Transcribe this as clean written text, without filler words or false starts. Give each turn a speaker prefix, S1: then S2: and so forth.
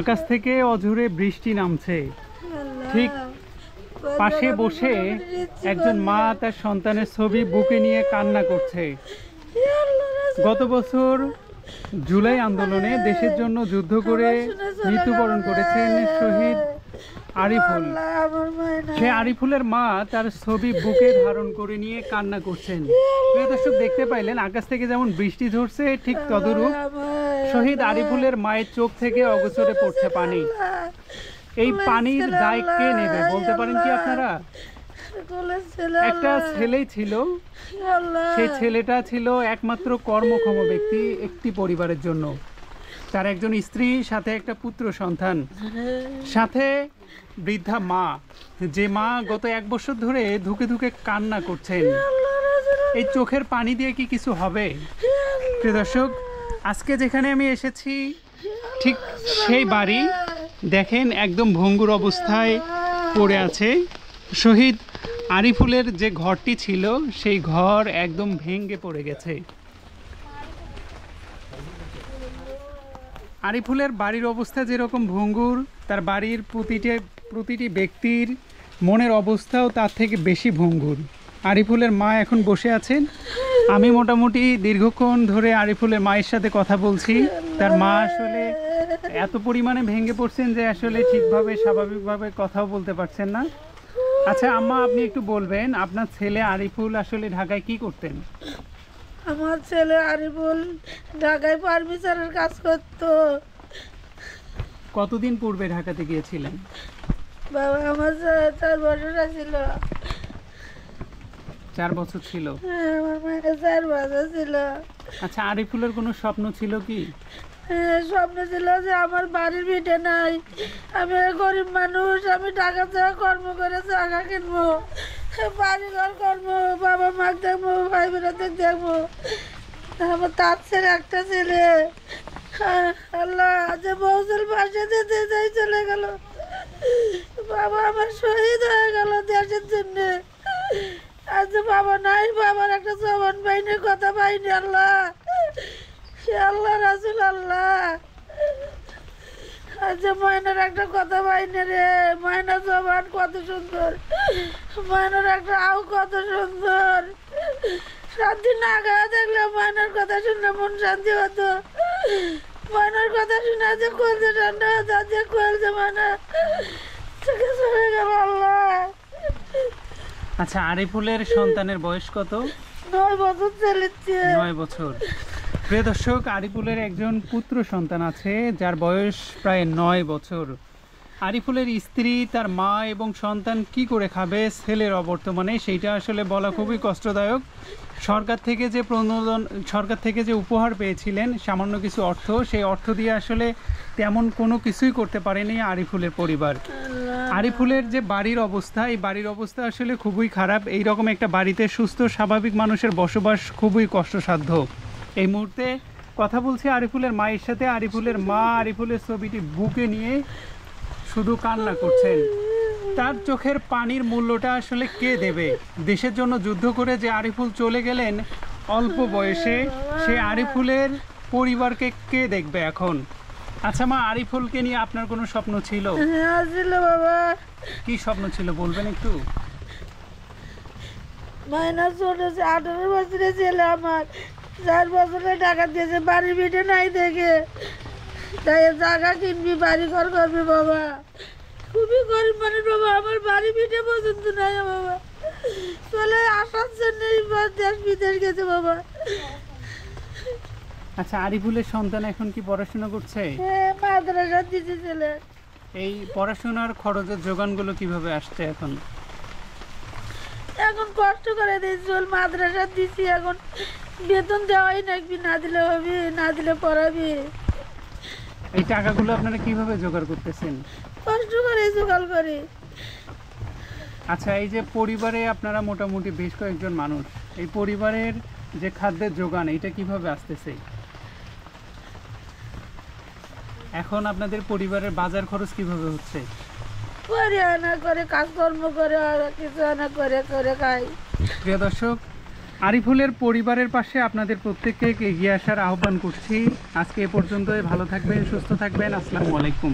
S1: আকাশ থেকে অঝোরে বৃষ্টি নামছে, ঠিক পাশে বসে একজন মা তার সন্তানের ছবি বুকে নিয়ে কান্না করছে। গত বছর জুলাই আন্দোলনে দেশের জন্য যুদ্ধ করে মৃত্যুবরণ করেছেন শহীদ আরিফুল। সে আরিফুলের মা তার ছবি বুকে ধারণ করে নিয়ে কান্না করছেন। প্রিয় দর্শক, দেখতে পাইলেন আকাশ থেকে যেমন বৃষ্টি ঝরছে, ঠিক তদরূপ শহীদ আরিফুলের মায়ের চোখ থেকে অগোচরে পড়ছে পানি। এই পানির দায় কে নেবে বলতে পারেন কি আপনারা? একটা ছেলেই ছিল, সেই ছেলেটা ছিল একমাত্র কর্মক্ষম ব্যক্তি একটি পরিবারের জন্য। তার একজন স্ত্রী, সাথে একটা পুত্র সন্তান, সাথে বৃদ্ধা মা, যে মা গত 1 বছর ধরে ধুকে ধুকে কান্না করছেন। এই চোখের পানি দিয়ে কি কিছু হবে? প্রিয় দর্শক, আজকে যেখানে আমি এসেছি ঠিক সেই বাড়ি দেখেন একদম ভঙ্গুর অবস্থায় পড়ে আছে। শহীদ আরিফুলের যে ঘরটি ছিল সেই ঘর একদম ভেঙে পড়ে গেছে। আরিফুলের বাড়ির অবস্থা যেরকম ভঙ্গুর, তার বাড়ির প্রতিটি ব্যক্তির মনের অবস্থাও তার থেকে বেশি ভঙ্গুর। আরিফুলের মা এখন বসে আছেন। আমি মোটামুটি দীর্ঘক্ষণ ধরে আরিফুলের মায়ের সাথে কথা বলছি। তার মা আসলে এত পরিমাণে ভেঙে পড়ছেন যে আসলে ঠিকভাবে স্বাভাবিকভাবে কথাও বলতে পারছেন না। আচ্ছা আম্মা, আপনি একটু বলবেন আপনার ছেলে আরিফুল আসলে ঢাকায় কি করতেন?
S2: আমার ছেলে আরিফুল ঢাকায় ফার্নিচারের কাজ করতো।
S1: কতদিন পূর্বে ঢাকাতে গিয়েছিলেন?
S2: বাবা আমার 4 বছর ছিল।
S1: 4 বছর ছিল?
S2: হ্যাঁ, আমার মায়ের 4 বছর ছিল।
S1: আচ্ছা, আরিফুলের কোনো স্বপ্ন ছিল কি?
S2: হ্যাঁ, স্বপ্ন ছিল যে আমার বাড়ির ভিটে নাই, আমি গরিব মানুষ, আমি টাকা ছাড়া কর্ম করে জায়গা কিনবো, বাড়ি ঘর করবো, বাবা মাকে দেখবো, ভাই বোনদের দেখবো। আমার তার ছেলে একটা ছেলে, আল্লাহ যে বউসের পাশে দিতে যাই চলে গেল। বাবা আমার শহীদ হয়ে গেল দেশের জন্য। আজ বাবা নাই, বাবার একটা জবান পাইনি, কথা পাইনি। আল্লাহ, আল্লাহ রাসুল, আল্লাহ আজ ময়নার একটা কথা পাইনি রে। ময়না জবান কত সুন্দর, ময়নার একটা আও কত সুন্দর। শান্তি না গায়ে দেখলে ময়নার কথা শুনলে মন শান্তি হতো। ময়নার কথা শুনে যে কলছে ঠান্ডা হতো, যে কলছে ময়না থেকে চলে গেল। আল্লাহ।
S1: আচ্ছা, আরিফুলের সন্তানের বয়স কত?
S2: 9 বছর চলেছে।
S1: 9 বছর। প্রিয় দর্শক, আরিফুলের একজন পুত্র সন্তান আছে যার বয়স প্রায় 9 বছর। আরিফুলের স্ত্রী, তার মা এবং সন্তান কি করে খাবে ছেলের অবর্তমানে, সেইটা আসলে বলা খুবই কষ্টদায়ক। সরকার থেকে যে উপহার পেয়েছিলেন সামান্য কিছু অর্থ, সেই অর্থ দিয়ে আসলে তেমন কোনো কিছুই করতে পারেনি আরিফুলের পরিবার। আরিফুলের যে বাড়ির অবস্থা, এই বাড়ির অবস্থা আসলে খুবই খারাপ। এই রকম একটা বাড়িতে সুস্থ স্বাভাবিক মানুষের বসবাস খুবই কষ্টসাধ্য। এই মুহূর্তে কথা বলছি আরিফুলের মায়ের সাথে। আরিফুলের মা আরিফুলের ছবিটি বুকে নিয়ে শুধু কান্না করছেন। তার চোখের পানির মূল্যটা আসলে কে দেবে? দেশের জন্য যুদ্ধ করে যে আরিফুল চলে গেলেন অল্প বয়সে, সে আরিফুলের পরিবারকে কে দেখবে এখন? আচ্ছা মা, আরিফুলকে নিয়ে আপনার কোনো স্বপ্ন ছিল?
S2: হ্যাঁ ছিল বাবা।
S1: কি স্বপ্ন ছিল বলবেন একটু?
S2: মাইনা চলেছে, 18 বছরের ছেলে আমার, 4 বছরে টাকা দিয়েছে, বাড়ি ভিটে নাই দেখে, তাই জায়গা কিনবি, বাড়ি ঘর করবি। বাবা খুবই গরিব মানুষ বাবা, আমার বাড়ি ভিটে পর্যন্ত নাই বাবা। চলে আসার জন্য দেশ বিদেশ গেছে বাবা।
S1: আচ্ছা, আরিফুলের সন্তান এখন কি পড়াশোনা করছে?
S2: হ্যাঁ, মাদ্রাসা দিতে ছেলে।
S1: এই পড়াশোনার খরচের যোগানগুলো কিভাবে আসছে এখন?
S2: এখন কষ্ট করে দিয়েছি, মাদ্রাসা দিছি, এখন বেতন দেওয়াই নাকি, না দিলে হবে, না দিলে পড়াবি।
S1: এই টাকাগুলো আপনারা কিভাবে জোগাড় করতেছেন?
S2: কষ্ট করে জোগাড় করি।
S1: আচ্ছা, এই যে পরিবারে আপনারা মোটামুটি বেশ কয়েকজন মানুষ, এই পরিবারের যে খাদ্যের যোগান, এটা কিভাবে আসতেছে? এখন আপনাদের পরিবারের বাজার খরচ কিভাবে হচ্ছে?
S2: করে আনা করে, কাজকর্ম করে, আর কিছু আনা করে করে খাই।
S1: প্রিয় দর্শক, আরিফুলের পরিবারের পাশে আপনাদের প্রত্যেককে এগিয়ে আসার আহ্বান করছি। আজকে এ পর্যন্তই। ভালো থাকবেন, সুস্থ থাকবেন। আসসালামু আলাইকুম।